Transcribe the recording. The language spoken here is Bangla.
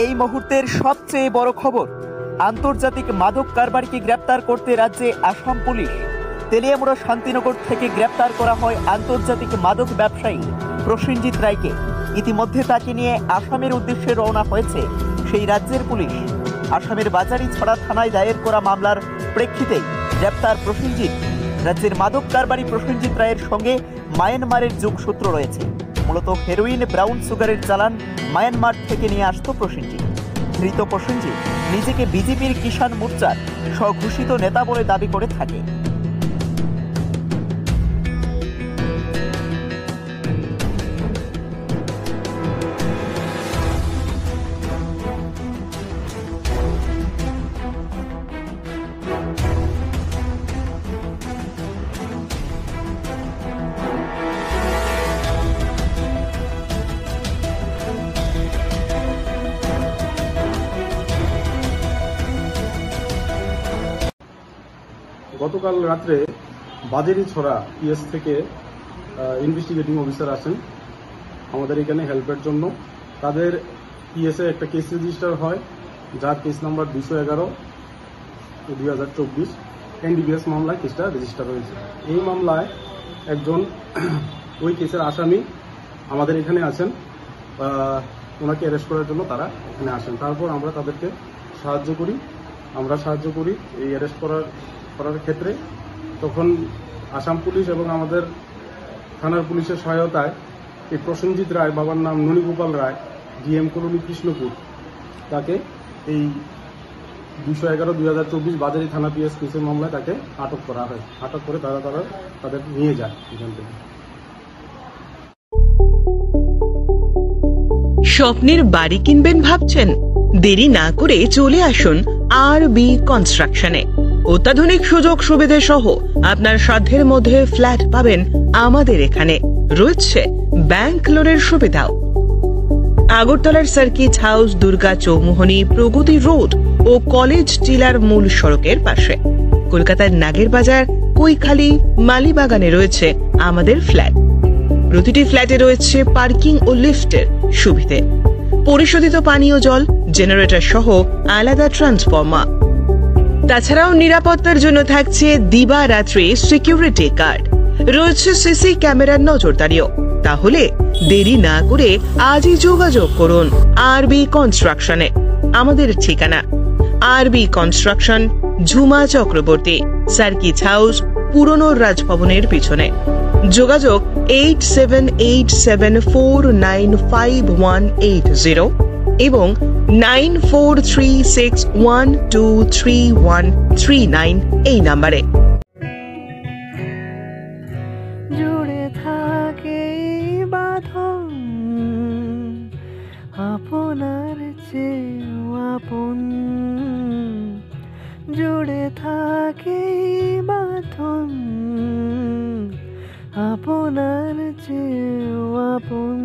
এই মুহূর্তের সবচেয়ে বড় খবর, আন্তর্জাতিক মাদক কারবারিকে গ্রেপ্তার করতে রাজ্যে আসাম পুলিশ। তেলিয়ামুড়া শান্তিনগর থেকে গ্রেপ্তার করা হয় আন্তর্জাতিক মাদক ব্যবসায়ী প্রসেনজিৎ রায়কে। ইতিমধ্যে তাকে নিয়ে আসামের উদ্দেশ্যে রওনা হয়েছে সেই রাজ্যের পুলিশ। আসামের বাজারিছড়া থানায় দায়ের করা মামলার প্রেক্ষিতেই গ্রেপ্তার প্রসেনজিৎ। রাজ্যের মাদক কারবারি প্রসেনজিৎ রায়ের সঙ্গে মায়ানমারের যোগসূত্র রয়েছে। মূলত হেরোইন, ব্রাউন সুগারের চালান মায়ানমার থেকে নিয়ে আসতো প্রসেনজিৎ। ধৃত প্রসেনজিৎ নিজেকে বিজেপির কিষাণ মোর্চার স্বঘোষিত নেতা বলে দাবি করে থাকে। গতকাল রাত্রে বাজারিছড়া পিএস থেকে ইনভেস্টিগেটিং অফিসার আসেন আমাদের এখানে হেল্পের জন্য। তাদের পিএসে একটা কেস রেজিস্টার হয়, যার কেস নাম্বার 211/2024 এনডিপিএস মামলায় কেসটা রেজিস্টার হয়েছে। এই মামলায় একজন ওই কেসের আসামি আমাদের এখানে আছেন, ওনাকে অ্যারেস্ট করার জন্য তারা এখানে আসেন। তারপর আমরা তাদেরকে সাহায্য করি এই অ্যারেস্ট করার ক্ষেত্রে। তখন আসাম পুলিশ এবং আমাদের থানার পুলিশের সহায়তায় এই প্রসেনজিৎ রায়, বাবার নাম ননীগোপাল রায়, ডিএম কলোনি কৃষ্ণপুর, তাকে এই 211/2024 বাজারি থানা পিএস কেসের মামলায় তাকে আটক করা হয়। আটক করে তাদের নিয়ে যায় এখান থেকে। স্বপ্নের বাড়ি কিনবেন ভাবছেন? দেরি না করে চলে আসুন আরবি কনস্ট্রাকশনে। অত্যাধুনিক সুযোগ সুবিধা সহ আপনার সাধ্যের মধ্যে ফ্ল্যাট পাবেন আমাদের এখানে। রয়েছে ব্যাংক লোনের সুবিধাও। আগরতলার সার্কিট হাউস, দুর্গা চৌমুহনী, প্রগতি রোড ও কলেজ টিলার মূল সড়কের পাশে। কলকাতার নাগের বাজার, কৈখালি, মালিবাগানে রয়েছে আমাদের ফ্ল্যাট। প্রতিটি ফ্ল্যাটে রয়েছে পার্কিং ও লিফটের সুবিধে, পরিশোধিত পানীয় জল, জেনারেটর সহ আলাদা ট্রান্সফরমার। তাছাড়াও নিরাপত্তার জন্য থাকছে দিবারাত্রি সিকিউরিটি গার্ড, রয়েছে সিসি ক্যামেরার নজরদারিও। তাহলে দেরি না করে আজই যোগাযোগ করুন আরবি কনস্ট্রাকশনে। আমাদের ঠিকানা আরবি construction, Jhuma Chakraborty, circuit house, পুরনো রাজভবনের পিছনে। যোগাযোগ 8787495180 এবং 9436123139 এই নাম্বারে। জুড়ে থাকে বাঁধন আপনার চেয়েও আপন, জুড়ে থাকে বাঁধন আপনার চেয়েও আপন।